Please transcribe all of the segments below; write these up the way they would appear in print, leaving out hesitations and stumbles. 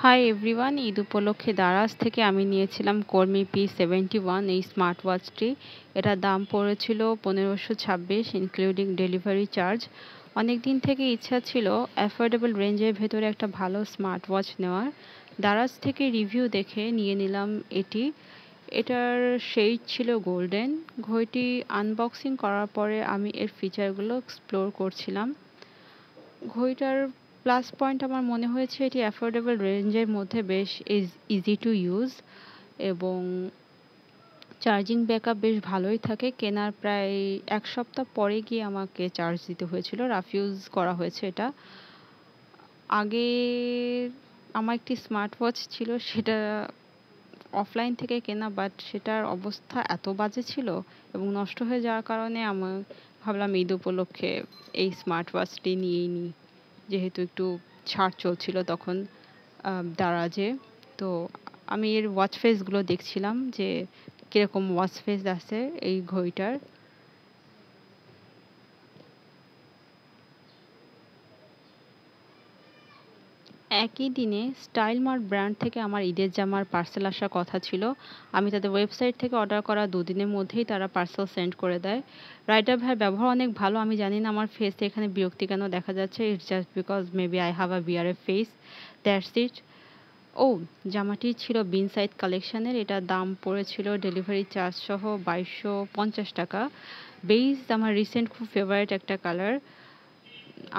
Hi everyone, Eid উপলক্ষে দারাজ থেকে আমি নিয়েছিলাম কর্মি P71 এই স্মার্ট ওয়াচটি। এটার দাম পড়েছিল 1526 ইনক্লুডিং ডেলিভারি চার্জ। অনেক দিন থেকে ইচ্ছা ছিল অ্যাফোর্ডেবল রেঞ্জের ভেতরে একটা ভালো স্মার্ট ওয়াচ নেওয়ার। দারাজ থেকে রিভিউ দেখে নিয়ে নিলাম এটি। এটার শেড ছিল গোল্ডেন। ঘড়িটি আনবক্সিং করার পরে আমি এর ফিচারগুলো এক্সপ্লোর করছিলাম। ঘড়িটার প্লাস পয়েন্ট আমার মনে হয়েছে এটি অ্যাফোর্ডেবল রেঞ্জের মধ্যে বেশ ইজি টু ইউজ এবং চার্জিং ব্যাকআপ বেশ ভালোই থাকে। কেনার প্রায় ১ সপ্তাহ পরে গিয়ে আমাকে চার্জ দিতে হয়েছিল। রাফ ইউজ করা হয়েছে এটা। আগে আমার একটি স্মার্ট ওয়াচ ছিল, সেটা অফলাইন থেকে কেনা, বাট সেটার অবস্থা এত বাজে ছিল এবং নষ্ট হয়ে যাওয়ার কারণে আমার ভাবলাম ঈদ উপলক্ষে এই স্মার্ট ওয়াচটি নিয়েই নিই। যেহেতু একটু ছাড় চলছিল তখন দারাজে। তো আমি এর ওয়াচ ফেসগুলো দেখছিলাম যে কীরকম ওয়াচ ফেস আছে এই ঘড়িটার। একই দিনে স্টাইল মার্ট ব্র্যান্ড থেকে আমার ঈদের জামার পার্সেল আসার কথা ছিল। আমি তাদের ওয়েবসাইট থেকে অর্ডার করা ২ দিনের মধ্যেই তারা পার্সেল সেন্ড করে দেয়। রাইডার ভাইয়ের ব্যবহার অনেক ভালো। আমি জানি না আমার ফেসে এখানে বিরক্তি কেন দেখা যাচ্ছে। It's just because maybe I have a বিয়ারের ফেস, দ্যাটস ইট। ও, জামাটি ছিল বিন সাইড কালেকশনের। এটার দাম পড়েছিল ডেলিভারি চার্জ সহ ২২৫০ টাকা। বেইজ আমার রিসেন্ট খুব ফেভারিট একটা কালার।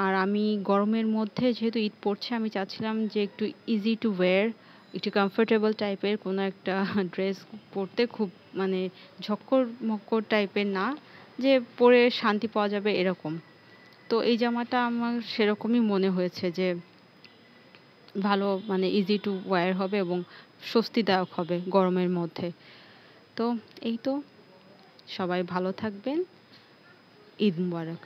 আর আমি গরমের মধ্যে যেহেতু ঈদ পড়ছে, আমি চাচ্ছিলাম যে একটু ইজি টু ওয়্যার, একটু কমফোর্টেবল টাইপের কোনো একটা ড্রেস পরতে, খুব মানে ঝক্কর মক্কর টাইপের না, যে পরে শান্তি পাওয়া যাবে এরকম। তো এই জামাটা আমার সেরকমই মনে হয়েছে যে ভালো, মানে ইজি টু ওয়্যার হবে এবং স্বস্তিদায়ক হবে গরমের মধ্যে। তো এই তো, সবাই ভালো থাকবেন। ঈদ মুবারক।